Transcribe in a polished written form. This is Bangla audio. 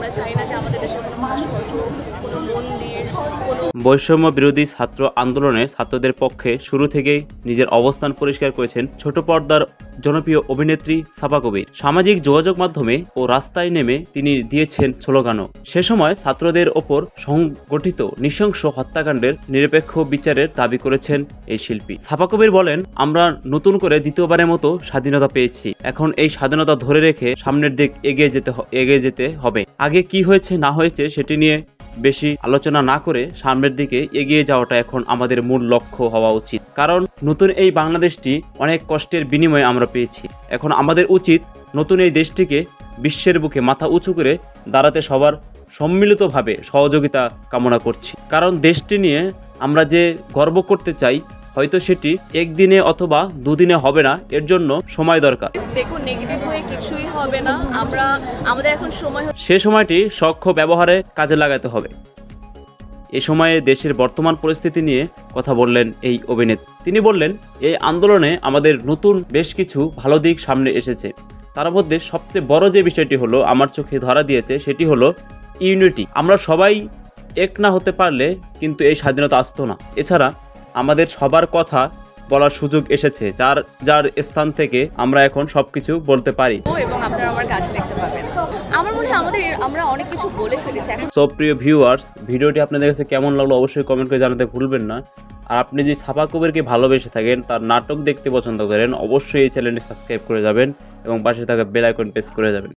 আমরা চাই না যে আমাদের দেশে কোনো ভাস্কর্য, কোনো মন্দির, কোনো বৈষম্য বিরোধী ছাত্র আন্দোলনে ছাত্রদের পক্ষে শুরু থেকেই নিজের অবস্থান পরিষ্কার করেছেন ছোট পর্দার জনপ্রিয় অভিনেত্রী সাফা কবির। সামাজিক যোগাযোগ মাধ্যমে ও রাস্তায় নেমে তিনি দিয়েছেন স্লোগানও। সে সময় ছাত্রদের ওপর সংগঠিত নৃশংস হত্যাকাণ্ডের নিরপেক্ষ বিচারের দাবি করেছেন এই শিল্পী। সাফা কবির বলেন, আমরা নতুন করে দ্বিতীয়বারের মতো স্বাধীনতা পেয়েছি। এখন এই স্বাধীনতা ধরে রেখে সামনের দিক এগিয়ে যেতে হবে। আগে কি হয়েছে না হয়েছে সেটি নিয়ে বেশি আলোচনা না করে সামনের দিকে এগিয়ে যাওয়াটা এখন আমাদের মূল লক্ষ্য হওয়া উচিত। কারণ নতুন এই বাংলাদেশটি অনেক কষ্টের বিনিময়ে আমরা পেয়েছি। এখন আমাদের উচিত নতুন এই দেশটিকে বিশ্বের বুকে মাথা উঁচু করে দাঁড়াতে সবার সম্মিলিতভাবে সহযোগিতা কামনা করছি। কারণ দেশটি নিয়ে আমরা যে গর্ব করতে চাই, হয়তো সেটি একদিনে অথবা দুদিনে হবে না, এর জন্য সময় দরকার। দেখুন, নেগেটিভ হয়ে কিছুই হবে না। আমাদের এখন সময়, সে সময়টি সখ্য ব্যবহারে কাজে লাগাতে হবে। এ সময়ে দেশের বর্তমান পরিস্থিতি নিয়ে কথা বললেন এই অভিনেত্রী। তিনি বললেন, এই আন্দোলনে আমাদের নতুন বেশ কিছু ভালো দিক সামনে এসেছে। তার মধ্যে সবচেয়ে বড় যে বিষয়টি হলো আমার চোখে ধরা দিয়েছে সেটি হলো ইউনিটি। আমরা সবাই এক না হতে পারলে কিন্তু এই স্বাধীনতা আসতো না। এছাড়া আমাদের সবার কথা বলার সুযোগ এসেছে, যার যার স্থান থেকে আমরা এখন সবকিছু বলতে পারি। এবং আপনারা আমার কাজ দেখতে পাবেন। আমার মনে হয় আমরা অনেক কিছু বলে ফেলেছি এখন। সব প্রিয় ভিউয়ার্স, ভিডিওটি আপনাদের কাছে কেমন লাগলো অবশ্যই কমেন্ট করে জানাতে ভুলবেন না। আর আপনি যদি সাফা কবিরকে ভালোবেসে থাকেন, তার নাটক দেখতে পছন্দ করেন, অবশ্যই এই চ্যানেলটি সাবস্ক্রাইব করে যাবেন এবং পাশে থাকা বেল আইকন প্রেস করে যাবেন।